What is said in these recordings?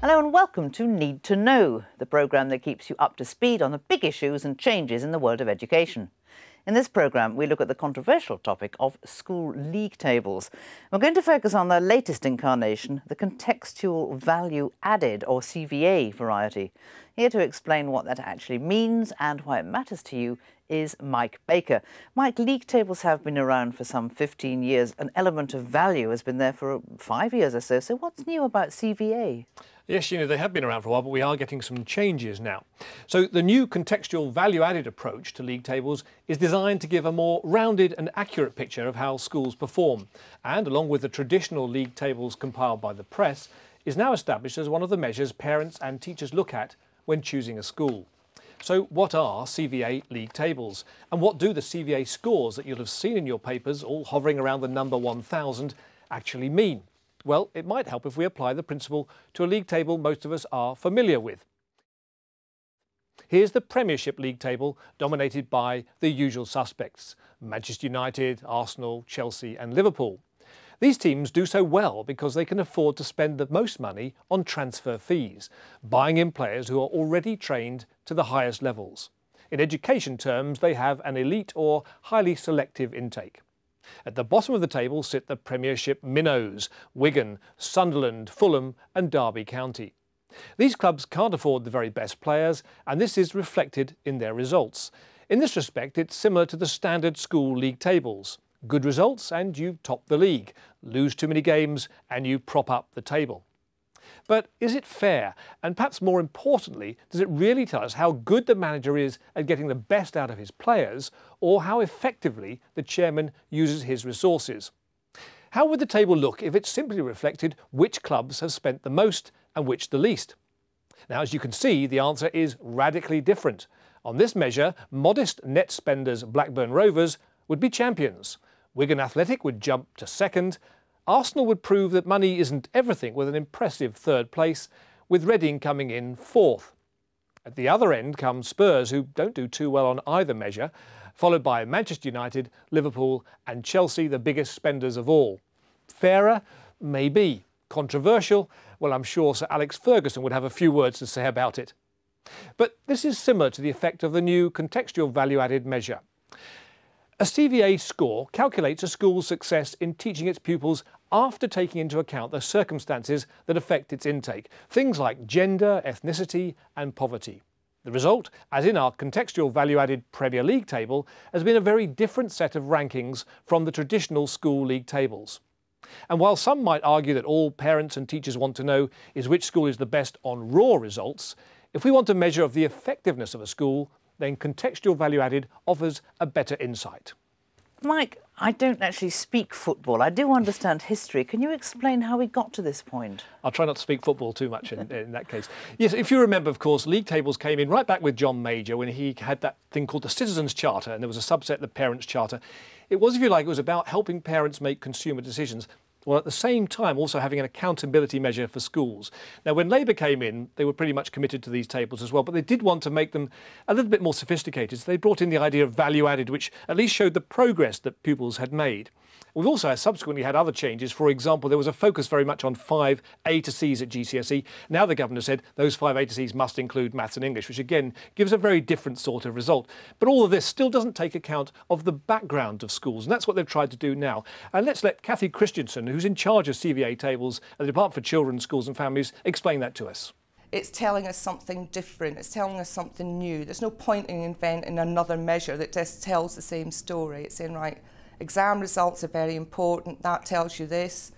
Hello and welcome to Need to Know, the programme that keeps you up to speed on the big issues and changes in the world of education. In this programme, we look at the controversial topic of school league tables. We're going to focus on the latest incarnation, the contextual value added, or CVA variety. Here to explain what that actually means and why it matters to you is Mike Baker. Mike, league tables have been around for some 15 years. An element of value has been there for 5 years or so. So what's new about CVA? Yes, they have been around for a while, but we are getting some changes now. So the new contextual value-added approach to league tables is designed to give a more rounded and accurate picture of how schools perform, and along with the traditional league tables compiled by the press, is now established as one of the measures parents and teachers look at when choosing a school. So what are CVA league tables? And what do the CVA scores that you'll have seen in your papers, all hovering around the number 1000, actually mean? Well, it might help if we apply the principle to a league table most of us are familiar with. Here's the Premiership League table, dominated by the usual suspects: Manchester United, Arsenal, Chelsea and Liverpool. These teams do so well because they can afford to spend the most money on transfer fees, buying in players who are already trained to the highest levels. In education terms, they have an elite or highly selective intake. At the bottom of the table sit the Premiership minnows: Wigan, Sunderland, Fulham and Derby County. These clubs can't afford the very best players, and this is reflected in their results. In this respect, it's similar to the standard school league tables. Good results and you top the league. Lose too many games and you prop up the table. But is it fair? And perhaps more importantly, does it really tell us how good the manager is at getting the best out of his players, or how effectively the chairman uses his resources? How would the table look if it simply reflected which clubs have spent the most and which the least? Now, as you can see, the answer is radically different. On this measure, modest net spenders Blackburn Rovers would be champions. Wigan Athletic would jump to second. Arsenal would prove that money isn't everything with an impressive third place, with Reading coming in fourth. At the other end come Spurs, who don't do too well on either measure, followed by Manchester United, Liverpool and Chelsea, the biggest spenders of all. Fairer? Maybe. Controversial? Well, I'm sure Sir Alex Ferguson would have a few words to say about it. But this is similar to the effect of the new contextual value-added measure. A CVA score calculates a school's success in teaching its pupils after taking into account the circumstances that affect its intake, things like gender, ethnicity and poverty. The result, as in our contextual value-added Premier League table, has been a very different set of rankings from the traditional school league tables. And while some might argue that all parents and teachers want to know is which school is the best on raw results, if we want a measure of the effectiveness of a school, then contextual value-added offers a better insight. Mike, I don't actually speak football. I do understand history. Can you explain how we got to this point? I'll try not to speak football too much in that case. Yes, if you remember, of course, league tables came in right back with John Major when he had that thing called the Citizens' Charter, and there was a subset, the Parents' Charter. It was, if you like, it was about helping parents make consumer decisions, while at the same time also having an accountability measure for schools. Now, when Labour came in, they were pretty much committed to these tables as well, but they did want to make them a little bit more sophisticated, so they brought in the idea of value added, which at least showed the progress that pupils had made. We've also subsequently had other changes. For example, there was a focus very much on 5 A to Cs at GCSE. Now the governor said those 5 A to Cs must include maths and English, which again gives a very different sort of result. But all of this still doesn't take account of the background of schools, and that's what they've tried to do now. And let's let Kathy Christensen, who's in charge of CVA tables at the Department for Children, Schools and Families, explain that to us. It's telling us something different, it's telling us something new. There's no point in inventing another measure that just tells the same story. It's saying, right, exam results are very important, that tells you this.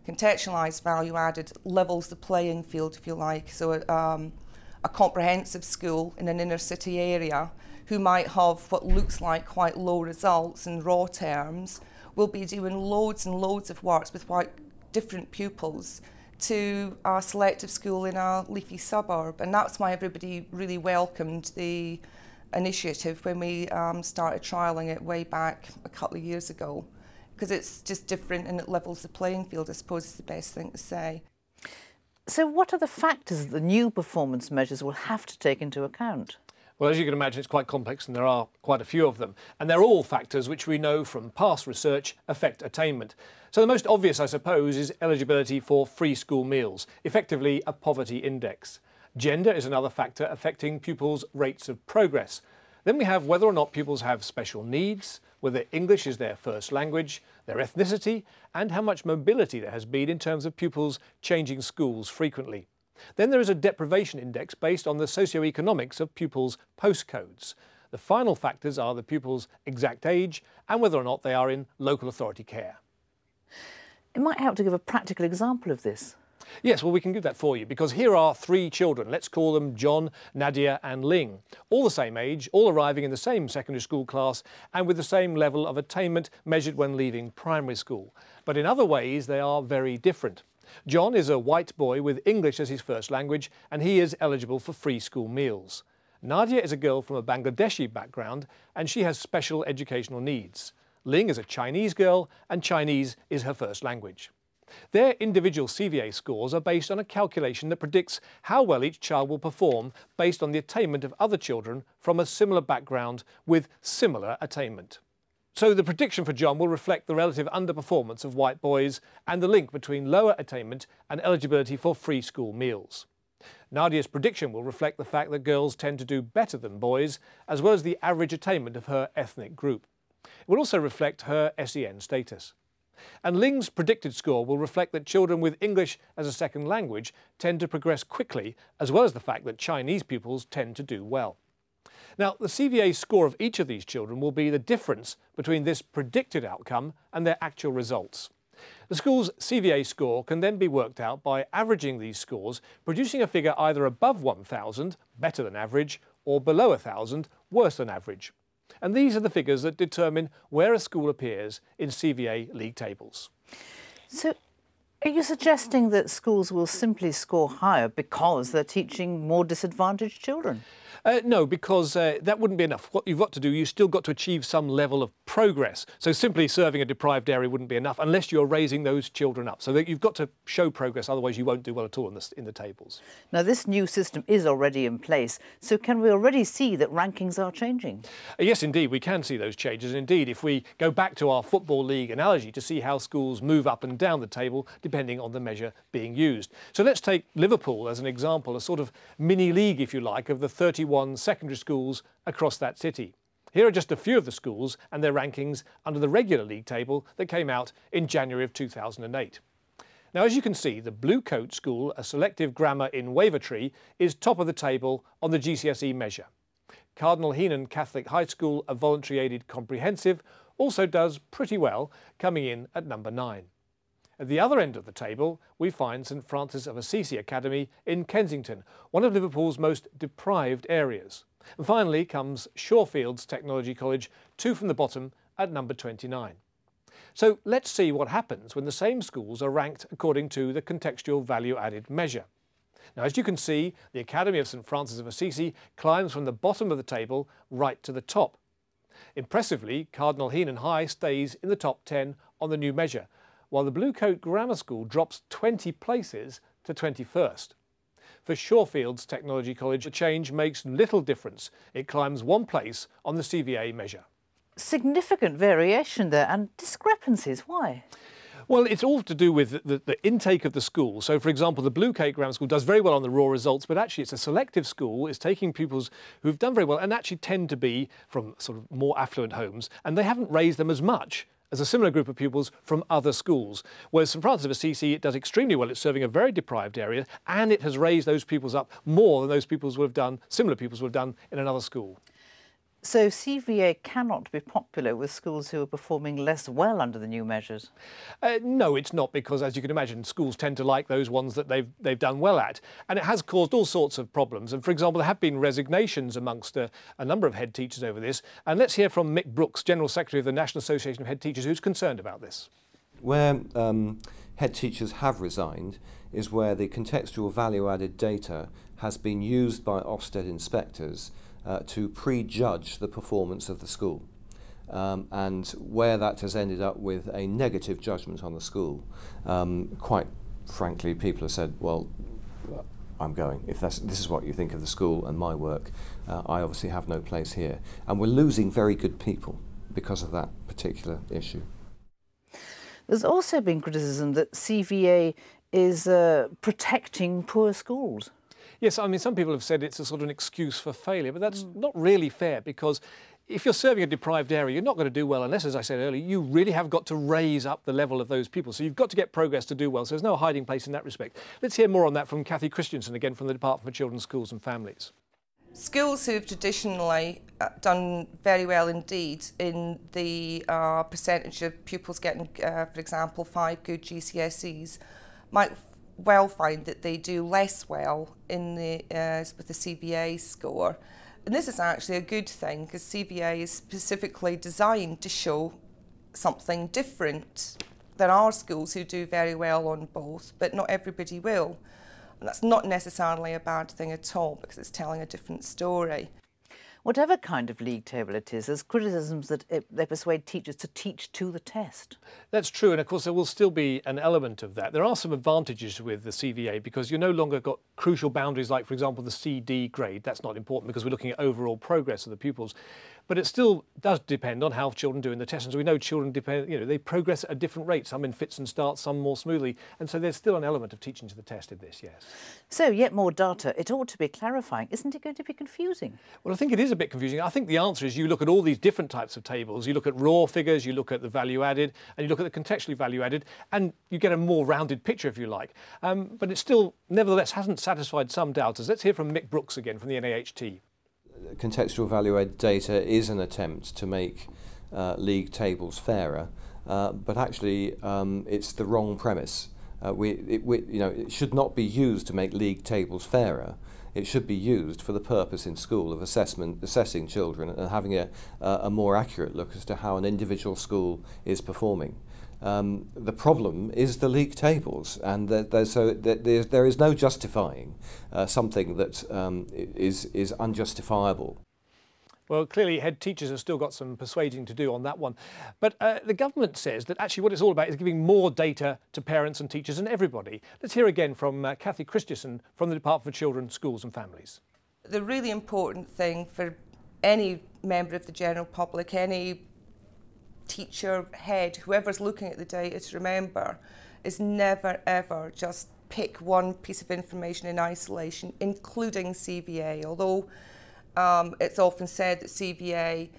Contextualised value added levels the playing field, if you like. So a comprehensive school in an inner city area who might have what looks like quite low results in raw terms will be doing loads and loads of work with quite different pupils to a selective school in a leafy suburb. And that's why everybody really welcomed the initiative when we started trialling it way back a couple of years ago, because it's just different and it levels the playing field, I suppose is the best thing to say. So what are the factors the new performance measures will have to take into account? Well, as you can imagine, it's quite complex and there are quite a few of them. And they're all factors which we know from past research affect attainment. So the most obvious, I suppose, is eligibility for free school meals, effectively a poverty index. Gender is another factor affecting pupils' rates of progress. Then we have whether or not pupils have special needs, whether English is their first language, their ethnicity, and how much mobility there has been in terms of pupils changing schools frequently. Then there is a deprivation index based on the socioeconomics of pupils' postcodes. The final factors are the pupils' exact age and whether or not they are in local authority care. It might help to give a practical example of this. Yes, well, we can do that for you because here are 3 children. Let's call them John, Nadia and Ling. All the same age, all arriving in the same secondary school class and with the same level of attainment measured when leaving primary school. But in other ways, they are very different. John is a white boy with English as his first language and he is eligible for free school meals. Nadia is a girl from a Bangladeshi background and she has special educational needs. Ling is a Chinese girl and Chinese is her first language. Their individual CVA scores are based on a calculation that predicts how well each child will perform based on the attainment of other children from a similar background with similar attainment. So the prediction for John will reflect the relative underperformance of white boys and the link between lower attainment and eligibility for free school meals. Nadia's prediction will reflect the fact that girls tend to do better than boys, as well as the average attainment of her ethnic group. It will also reflect her SEN status. And Ling's predicted score will reflect that children with English as a second language tend to progress quickly, as well as the fact that Chinese pupils tend to do well. Now, the CVA score of each of these children will be the difference between this predicted outcome and their actual results. The school's CVA score can then be worked out by averaging these scores, producing a figure either above 1,000, better than average, or below 1,000, worse than average. And these are the figures that determine where a school appears in CVA league tables. So, are you suggesting that schools will simply score higher because they're teaching more disadvantaged children? No, because that wouldn't be enough. What you've got to do, you've still got to achieve some level of progress. So simply serving a deprived area wouldn't be enough unless you're raising those children up. So that you've got to show progress, otherwise you won't do well at all in the tables. Now, this new system is already in place, so can we already see that rankings are changing? Yes, indeed, we can see those changes. Indeed, if we go back to our Football League analogy to see how schools move up and down the table, depending on the measure being used. So let's take Liverpool as an example, a sort of mini league, if you like, of the 31 secondary schools across that city. Here are just a few of the schools and their rankings under the regular league table that came out in January of 2008. Now, as you can see, the Blue Coat School, a selective grammar in Wavertree, is top of the table on the GCSE measure. Cardinal Heenan Catholic High School, a voluntary aided comprehensive, also does pretty well, coming in at number 9. At the other end of the table, we find St Francis of Assisi Academy in Kensington, one of Liverpool's most deprived areas. And finally comes Shawfields Technology College, 2 from the bottom, at number 29. So let's see what happens when the same schools are ranked according to the contextual value added measure. Now, as you can see, the Academy of St Francis of Assisi climbs from the bottom of the table right to the top. Impressively, Cardinal Heenan High stays in the top 10 on the new measure, while the Blue Coat Grammar School drops 20 places to 21st. For Shawfields Technology College, the change makes little difference. It climbs 1 place on the CVA measure. Significant variation there and discrepancies. Why? Well, it's all to do with the intake of the school. So, for example, the Blue Coat Grammar School does very well on the raw results, but actually it's a selective school. It's taking pupils who've done very well and actually tend to be from sort of more affluent homes, and they haven't raised them as much as a similar group of pupils from other schools. Whereas St Francis of Assisi, it does extremely well. It's serving a very deprived area, and it has raised those pupils up more than those pupils would have done, similar pupils would have done in another school. So CVA cannot be popular with schools who are performing less well under the new measures? No, it's not, because as you can imagine, schools tend to like those ones that they've done well at. And it has caused all sorts of problems. And for example, there have been resignations amongst a number of head teachers over this. And let's hear from Mick Brooks, General Secretary of the National Association of Head Teachers, who's concerned about this. Where head teachers have resigned is where the contextual value-added data has been used by Ofsted inspectors to prejudge the performance of the school, and where that has ended up with a negative judgment on the school. Quite frankly, people have said, well, I'm going. If this is what you think of the school and my work, I obviously have no place here. And we're losing very good people because of that particular issue. There's also been criticism that CVA is protecting poor schools. Yes, I mean, some people have said it's a sort of an excuse for failure, but that's not really fair, because if you're serving a deprived area, you're not going to do well unless, as I said earlier, you really have got to raise up the level of those people. So you've got to get progress to do well. So there's no hiding place in that respect. Let's hear more on that from Cathy Christensen, again from the Department for Children, Schools and Families. Schools who've traditionally done very well indeed in the percentage of pupils getting, for example, 5 good GCSEs, might well find that they do less well in the, with the CVA score. And this is actually a good thing, because CVA is specifically designed to show something different. There are schools who do very well on both, but not everybody will. And that's not necessarily a bad thing at all, because it's telling a different story. Whatever kind of league table it is, there's criticisms that they persuade teachers to teach to the test. That's true, and of course there will still be an element of that. There are some advantages with the CVA, because you're no longer got crucial boundaries like, for example, the CD grade. That's not important because we're looking at overall progress of the pupils. But it still does depend on how children do in the test. And so we know children they progress at a different rate, some in fits and starts, some more smoothly. And so there's still an element of teaching to the test in this, yes. So, yet more data. It ought to be clarifying. Isn't it going to be confusing? Well, I think it is a bit confusing. I think the answer is you look at all these different types of tables. You look at raw figures, you look at the value added, and you look at the contextually value added, and you get a more rounded picture, if you like. But it still, nevertheless, hasn't satisfied some doubters. Let's hear from Mick Brooks again from the NAHT. Contextual value-added data is an attempt to make league tables fairer, but actually it's the wrong premise. It should not be used to make league tables fairer. It should be used for the purpose in school of assessing children and having a more accurate look as to how an individual school is performing. The problem is the league tables, and there is no justifying something that is unjustifiable. Well, clearly head teachers have still got some persuading to do on that one. But the government says that actually what it's all about is giving more data to parents and teachers and everybody. Let's hear again from Cathy Christensen from the Department for Children, Schools and Families. The really important thing for any member of the general public, any teacher, head, whoever's looking at the data, to remember is never ever just pick one piece of information in isolation, including CVA. Although it's often said that CVA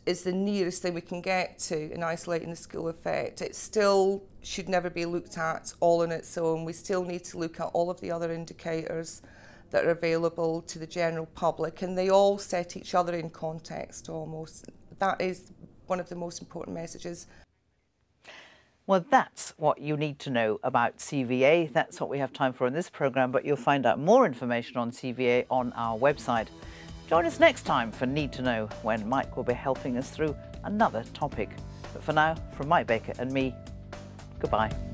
is the nearest thing we can get to in isolating the school effect, it still should never be looked at all on its own. We still need to look at all of the other indicators that are available to the general public, and they all set each other in context almost. That is one of the most important messages. Well, that's what you need to know about CVA. That's what we have time for in this programme, but you'll find out more information on CVA on our website. Join us next time for Need to Know, when Mike will be helping us through another topic. But for now, from Mike Baker and me, goodbye.